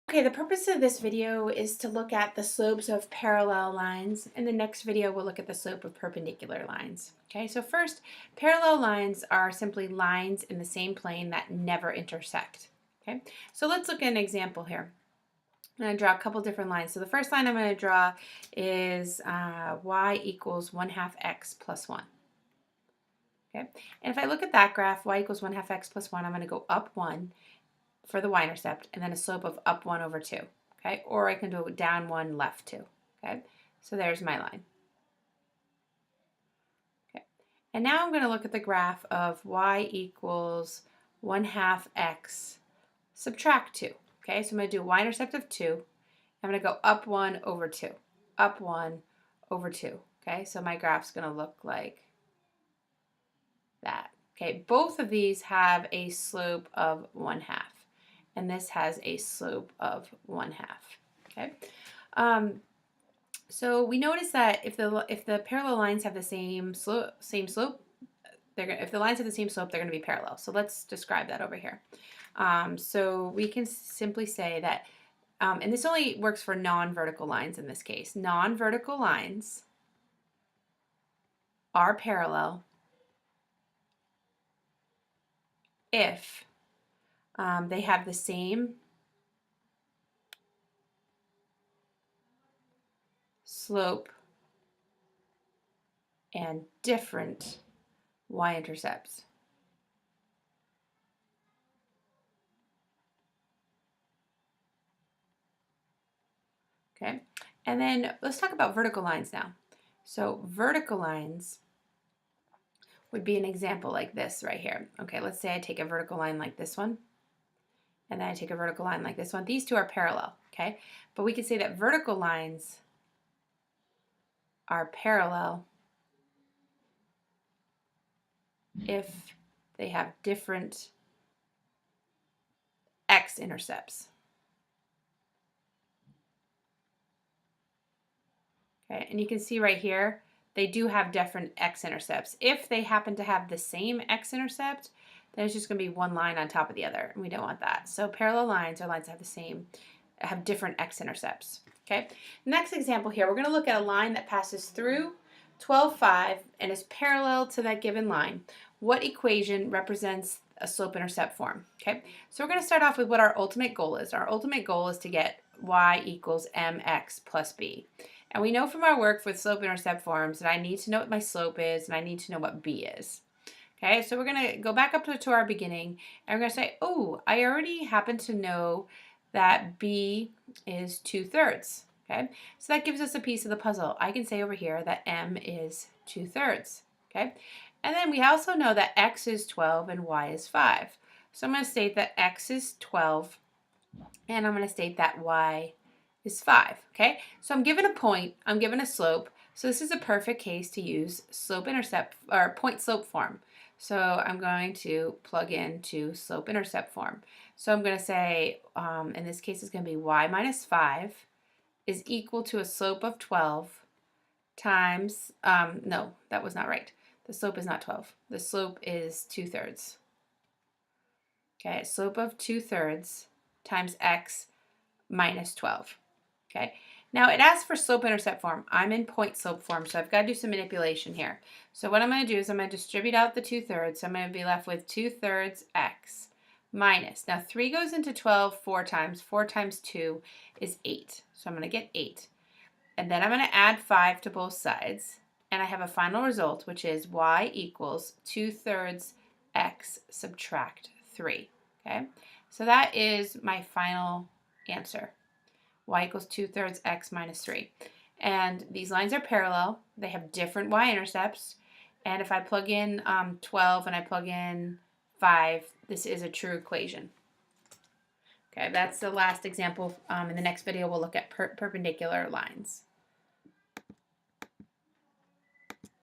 Okay, the purpose of this video is to look at the slopes of parallel lines. In the next video, we'll look at the slope of perpendicular lines. Okay, so first, parallel lines are simply lines in the same plane that never intersect. Okay, so let's look at an example here. I'm going to draw a couple different lines. So the first line I'm going to draw is y equals 1/2 x plus 1. Okay, and if I look at that graph, y equals 1/2 x plus 1, I'm going to go up 1 for the y-intercept, and then a slope of up 1 over 2, okay? Or I can do down 1, left 2, okay? So there's my line. Okay. And now I'm going to look at the graph of y equals 1/2 x subtract 2, okay? So I'm going to do a y-intercept of 2. I'm going to go up 1 over 2, up 1 over 2, okay? So my graph's going to look like that, okay? Both of these have a slope of 1/2. And this has a slope of 1/2. Okay, so we notice that if the parallel lines have the same slope, if the lines have the same slope, they're going to be parallel. So let's describe that over here. So we can simply say that, and this only works for non-vertical lines in this case. Non-vertical lines are parallel if they have the same slope and different y-intercepts. Okay, and then let's talk about vertical lines now. So vertical lines would be an example like this right here. Okay, let's say I take a vertical line like this one, and then I take a vertical line like this one. These two are parallel, okay? But we can say that vertical lines are parallel if they have different x-intercepts. Okay, and you can see right here, they do have different x-intercepts. If they happen to have the same x-intercept, then it's just going to be one line on top of the other, and we don't want that. So parallel lines are lines that have different x-intercepts. Okay, next example here, we're going to look at a line that passes through 12,5 and is parallel to that given line. What equation represents a slope-intercept form? Okay, so we're going to start off with what our ultimate goal is. Our ultimate goal is to get y equals mx plus b. And we know from our work with slope-intercept forms that I need to know what my slope is and I need to know what b is. Okay, so we're going to go back up to our beginning and we're going to say, oh, I already happen to know that b is 2/3. Okay, so that gives us a piece of the puzzle. I can say over here that m is 2/3. Okay, and then we also know that x is 12 and y is 5. So I'm going to state that x is 12 and I'm going to state that y is 5. Okay, so I'm given a point, I'm given a slope. So this is a perfect case to use slope-intercept or point-slope form. So I'm going to plug into slope-intercept form. So I'm going to say, in this case, it's going to be y minus 5 is equal to a slope of 12 times, no, that was not right. The slope is not 12. The slope is 2/3. Okay, slope of 2/3 times x minus 12. Okay, now it asks for slope-intercept form. I'm in point-slope form, so I've got to do some manipulation here. So what I'm going to do is I'm going to distribute out the 2/3. So I'm going to be left with 2/3 x minus. Now 3 goes into 12 4 times. 4 times 2 is 8. So I'm going to get 8. And then I'm going to add 5 to both sides. And I have a final result, which is y equals 2/3 x subtract 3. Okay, so that is my final answer. Y equals 2/3 x minus 3. And these lines are parallel. They have different y-intercepts. And if I plug in 12 and I plug in 5, this is a true equation. Okay, that's the last example. In the next video, we'll look at perpendicular lines.